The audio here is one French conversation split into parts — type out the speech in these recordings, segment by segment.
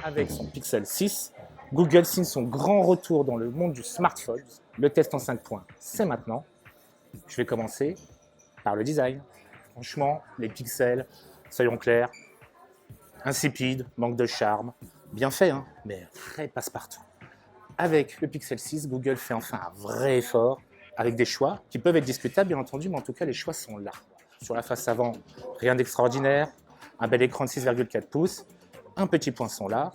Avec son Pixel 6, Google signe son grand retour dans le monde du smartphone. Le test en 5 points, c'est maintenant. Je vais commencer par le design. Franchement, les pixels, soyons clairs, insipide, manque de charme, bien fait, hein, mais très passe-partout. Avec le Pixel 6, Google fait enfin un vrai effort, avec des choix qui peuvent être discutables, bien entendu, mais en tout cas, les choix sont là. Sur la face avant, rien d'extraordinaire, un bel écran de 6,4 pouces, un petit poinçon là.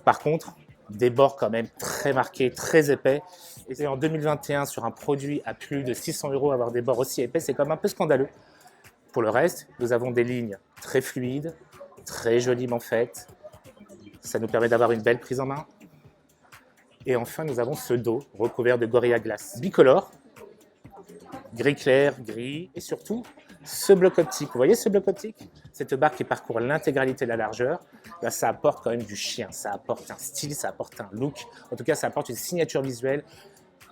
Par contre, des bords quand même très marqués, très épais. Et en 2021, sur un produit à plus de 600 €, avoir des bords aussi épais, c'est quand même un peu scandaleux. Pour le reste, nous avons des lignes très fluides, très joliment faites. Ça nous permet d'avoir une belle prise en main. Et enfin, nous avons ce dos recouvert de Gorilla Glass bicolore, gris clair, gris, et surtout ce bloc optique. Vous voyez ce bloc optique? Cette barre qui parcourt l'intégralité de la largeur, là, ça apporte quand même du chien, ça apporte un style, ça apporte un look, en tout cas ça apporte une signature visuelle.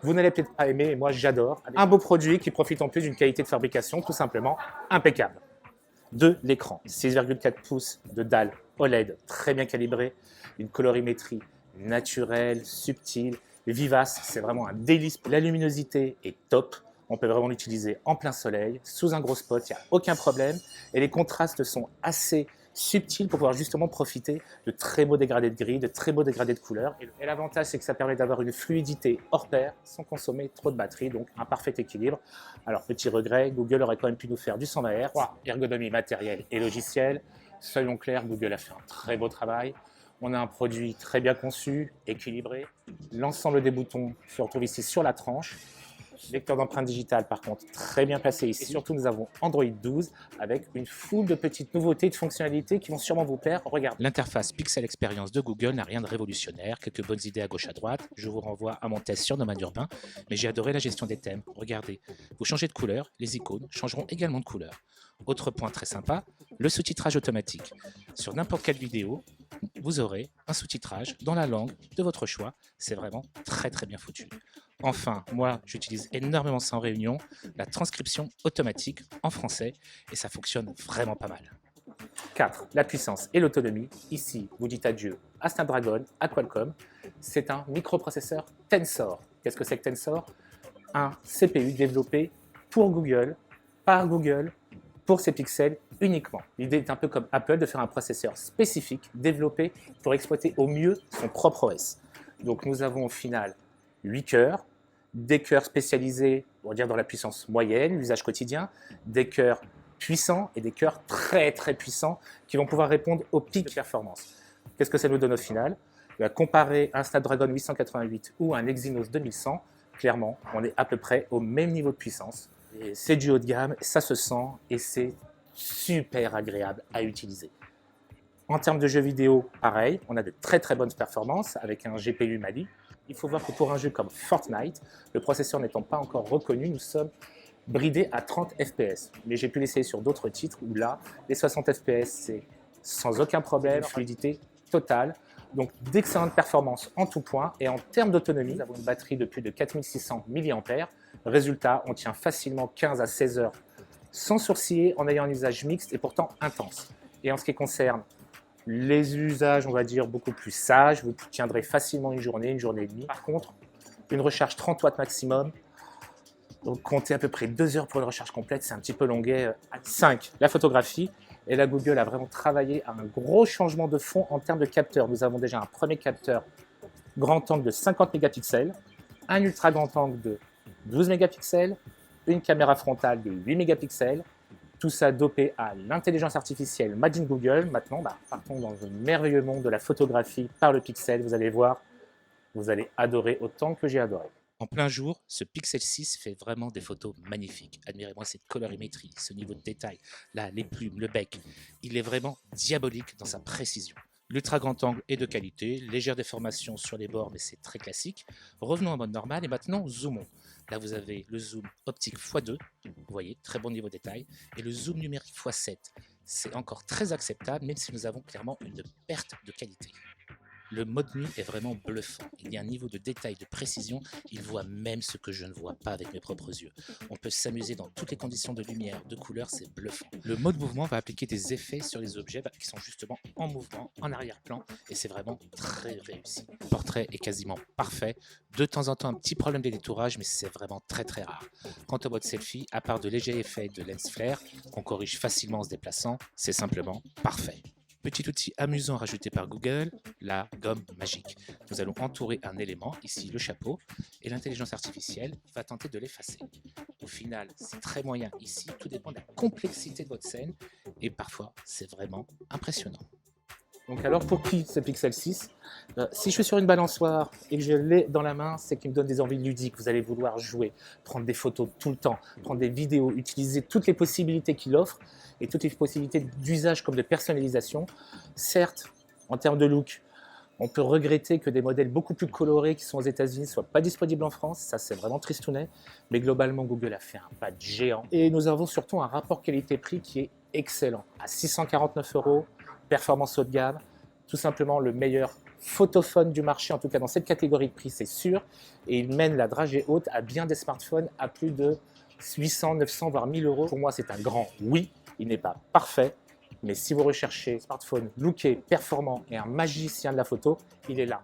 Vous n'allez peut-être pas aimer, mais moi j'adore. Un beau produit qui profite en plus d'une qualité de fabrication tout simplement impeccable. De l'écran, 6,4 pouces de dalle OLED très bien calibrée, une colorimétrie naturelle, subtile, vivace, c'est vraiment un délice. La luminosité est top, on peut vraiment l'utiliser en plein soleil, sous un gros spot, il n'y a aucun problème. Et les contrastes sont assez subtils pour pouvoir justement profiter de très beaux dégradés de gris, de très beaux dégradés de couleurs. Et l'avantage, c'est que ça permet d'avoir une fluidité hors pair sans consommer trop de batterie, donc un parfait équilibre. Alors, petit regret, Google aurait quand même pu nous faire du 120 Hz, ergonomie matérielle et logicielle. Soyons clairs, Google a fait un très beau travail. On a un produit très bien conçu, équilibré. L'ensemble des boutons se retrouve ici sur la tranche. Lecteur d'empreintes digitales, par contre, très bien placé ici. Et surtout, nous avons Android 12 avec une foule de petites nouveautés, de fonctionnalités qui vont sûrement vous plaire. Regardez. L'interface Pixel Experience de Google n'a rien de révolutionnaire, quelques bonnes idées à gauche à droite. Je vous renvoie à mon test sur Nomade Urbain, mais j'ai adoré la gestion des thèmes. Regardez, vous changez de couleur, les icônes changeront également de couleur. Autre point très sympa, le sous-titrage automatique. Sur n'importe quelle vidéo, vous aurez un sous-titrage dans la langue de votre choix. C'est vraiment très très bien foutu. Enfin, moi, j'utilise énormément ça en réunion, la transcription automatique en français, et ça fonctionne vraiment pas mal. 4. La puissance et l'autonomie. Ici, vous dites adieu à Snapdragon, à Qualcomm. C'est un microprocesseur Tensor. Qu'est-ce que c'est que Tensor? Un CPU développé pour Google, par Google, pour ses pixels uniquement. L'idée est un peu comme Apple de faire un processeur spécifique développé pour exploiter au mieux son propre OS. Donc nous avons au final 8 cœurs, des cœurs spécialisés, on va dire dans la puissance moyenne, l'usage quotidien, des cœurs puissants et des cœurs très très puissants qui vont pouvoir répondre au pic de performance. Qu'est-ce que ça nous donne au final? Comparé à un Snapdragon 888 ou un Exynos 2100, clairement, on est à peu près au même niveau de puissance. C'est du haut de gamme, ça se sent et c'est super agréable à utiliser. En termes de jeux vidéo, pareil, on a de très très bonnes performances avec un GPU Mali. Il faut voir que pour un jeu comme Fortnite, le processeur n'étant pas encore reconnu, nous sommes bridés à 30 FPS. Mais j'ai pu l'essayer sur d'autres titres où là, les 60 FPS, c'est sans aucun problème, fluidité totale. Donc d'excellentes performances en tout point. Et en termes d'autonomie, nous avons une batterie de plus de 4600 mAh. Résultat, on tient facilement 15 à 16 heures sans sourciller en ayant un usage mixte et pourtant intense. Et en ce qui concerne les usages, on va dire, beaucoup plus sages, vous tiendrez facilement une journée et demie. Par contre, une recharge 30 watts maximum, donc comptez à peu près 2 heures pour une recharge complète, c'est un petit peu longuet. 5. La photographie. Et là, Google a vraiment travaillé à un gros changement de fond en termes de capteurs. Nous avons déjà un premier capteur grand angle de 50 mégapixels, un ultra grand angle de 12 mégapixels, une caméra frontale de 8 mégapixels, tout ça dopé à l'intelligence artificielle Made in Google. Maintenant, partons dans le merveilleux monde de la photographie par le pixel. Vous allez voir, vous allez adorer autant que j'ai adoré. En plein jour, ce Pixel 6 fait vraiment des photos magnifiques. Admirez-moi cette colorimétrie, ce niveau de détail, là, les plumes, le bec. Il est vraiment diabolique dans sa précision. L'ultra grand angle est de qualité, légère déformation sur les bords, mais c'est très classique. Revenons en mode normal et maintenant zoomons. Là, vous avez le zoom optique x2, vous voyez, très bon niveau de détail, et le zoom numérique x7. C'est encore très acceptable, même si nous avons clairement une perte de qualité. Le mode nuit est vraiment bluffant. Il y a un niveau de détail, de précision, il voit même ce que je ne vois pas avec mes propres yeux. On peut s'amuser dans toutes les conditions de lumière, de couleur, c'est bluffant. Le mode mouvement va appliquer des effets sur les objets qui sont justement en mouvement, en arrière-plan, et c'est vraiment très réussi. Le portrait est quasiment parfait. De temps en temps, un petit problème d'étourage, mais c'est vraiment très très rare. Quant au mode selfie, à part de légers effets de lens flare, qu'on corrige facilement en se déplaçant, c'est simplement parfait. Petit outil amusant rajouté par Google, la gomme magique. Nous allons entourer un élément, ici le chapeau, et l'intelligence artificielle va tenter de l'effacer. Au final, c'est très moyen ici, tout dépend de la complexité de votre scène, et parfois c'est vraiment impressionnant. Donc alors pour qui ce Pixel 6 ? Si je suis sur une balançoire et que je l'ai dans la main, c'est qu'il me donne des envies ludiques. Vous allez vouloir jouer, prendre des photos tout le temps, prendre des vidéos, utiliser toutes les possibilités qu'il offre et toutes les possibilités d'usage comme de personnalisation. Certes, en termes de look, on peut regretter que des modèles beaucoup plus colorés qui sont aux États-Unis ne soient pas disponibles en France. Ça, c'est vraiment tristounet. Mais globalement, Google a fait un pas de géant. Et nous avons surtout un rapport qualité-prix qui est excellent. À 649 €, performance haut de gamme, tout simplement le meilleur photophone du marché, en tout cas dans cette catégorie de prix, c'est sûr. Et il mène la dragée haute à bien des smartphones à plus de 800, 900, voire 1000 €. Pour moi, c'est un grand oui. Il n'est pas parfait. Mais si vous recherchez un smartphone looké, performant et un magicien de la photo, il est là.